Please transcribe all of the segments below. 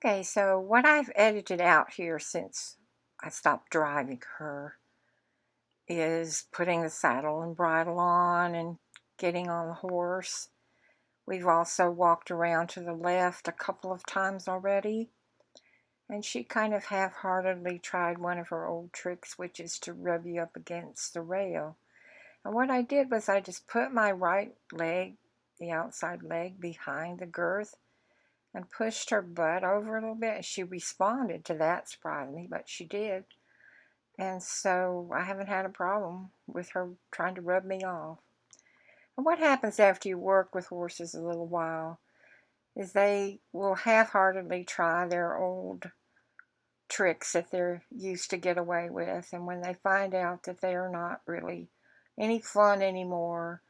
Okay, so what I've edited out here since I stopped driving her is putting the saddle and bridle on and getting on the horse. We've also walked around to the left a couple of times already, and she kind of half-heartedly tried one of her old tricks, which is to rub you up against the rail. And what I did was I just put my right leg, the outside leg, behind the girth and pushed her butt over a little bit. She responded to that, surprisingly, but she did. And so I haven't had a problem with her trying to rub me off. And what happens after you work with horses a little while is they will half-heartedly try their old tricks that they're used to get away with. And when they find out that they are not really any fun anymore,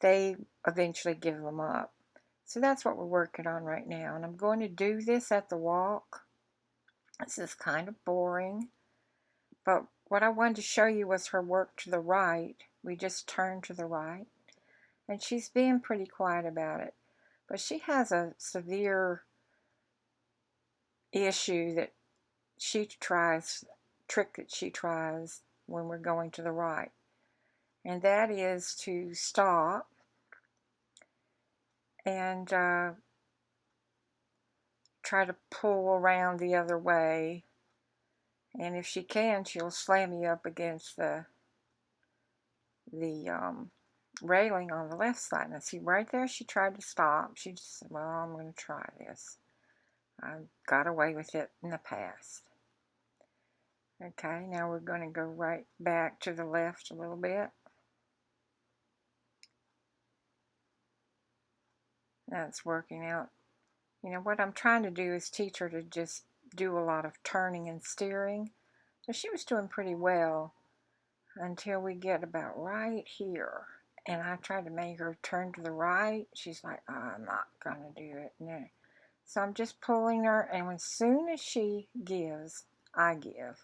they eventually give them up. So that's what we're working on right now. And I'm going to do this at the walk. This is kind of boring, but what I wanted to show you was her work to the right. We just turned to the right, and she's being pretty quiet about it. But she has a severe issue that trick that she tries when we're going to the right. And that is to stop and try to pull around the other way. And if she can, she'll slam you up against the railing on the left side. Now see right there, she tried to stop. She just said, well, I'm going to try this. I got away with it in the past. Okay, now we're going to go right back to the left a little bit. That's working out. You know, what I'm trying to do is teach her to just do a lot of turning and steering. So she was doing pretty well until we get about right here. And I tried to make her turn to the right. She's like, oh, I'm not going to do it. No. So I'm just pulling her, and as soon as she gives, I give.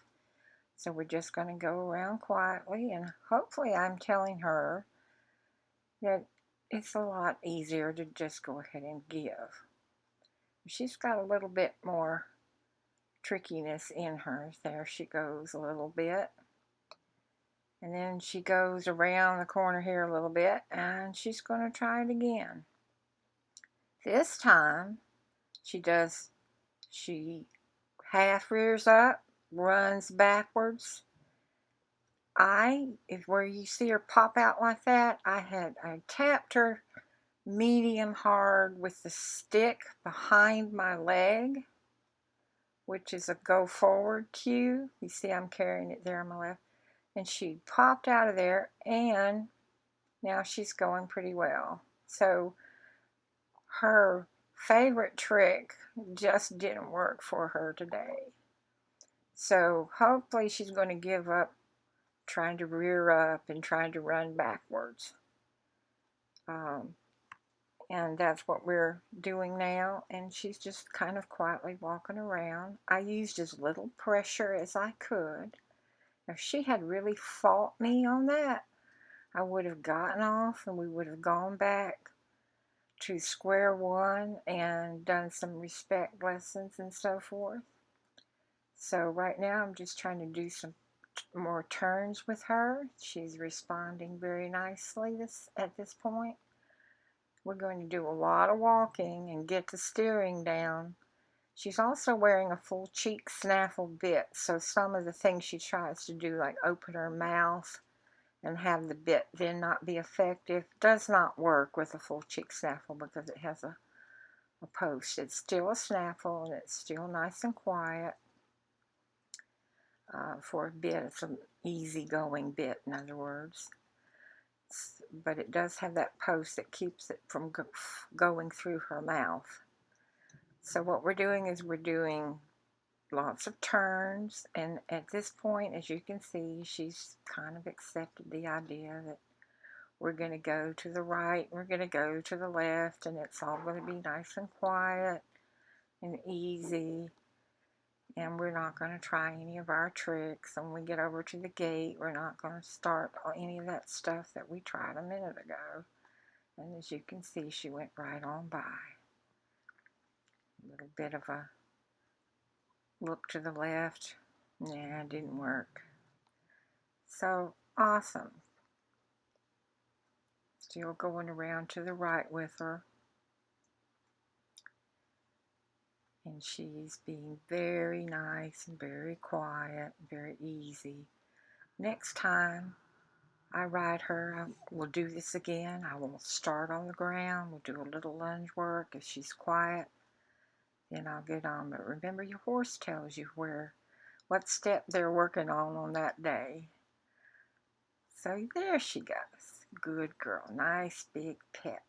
So we're just going to go around quietly, and hopefully I'm telling her that it's a lot easier to just go ahead and give. She's got a little bit more trickiness in her. There she goes a little bit. And then she goes around the corner here a little bit, and she's going to try it again. This time, she half rears up, runs backwards. If where you see her pop out like that, I tapped her medium hard with the stick behind my leg, which is a go forward cue. You see I'm carrying it there on my left. And she popped out of there, and now she's going pretty well. So her favorite trick just didn't work for her today. So hopefully she's going to give up trying to rear up and trying to run backwards. And that's what we're doing now. And she's just kind of quietly walking around. I used as little pressure as I could. If she had really fought me on that, I would have gotten off and we would have gone back to square one and done some respect lessons and so forth. So right now I'm just trying to do some more turns with her. She's responding very nicely at this point. We're going to do a lot of walking and get the steering down. She's also wearing a full cheek snaffle bit, so some of the things she tries to do, like open her mouth and have the bit then not be effective, does not work with a full cheek snaffle because it has a post. It's still a snaffle and it's still nice and quiet for a bit. It's an easy-going bit, in other words. But it does have that post that keeps it from going through her mouth. So what we're doing is we're doing lots of turns, and at this point, as you can see, she's kind of accepted the idea that we're going to go to the right, we're going to go to the left, and it's all going to be nice and quiet and easy, and we're not going to try any of our tricks. And when we get over to the gate, we're not going to start any of that stuff that we tried a minute ago. And as you can see, she went right on by. A little bit of a look to the left. Nah, it didn't work. So awesome. Still going around to the right with her. And she's being very nice and very quiet, very easy. Next time I ride her, I will do this again. I will start on the ground. We'll do a little lunge work. If she's quiet, then I'll get on. But remember, your horse tells you what step they're working on that day. So there she goes. Good girl. Nice big pet.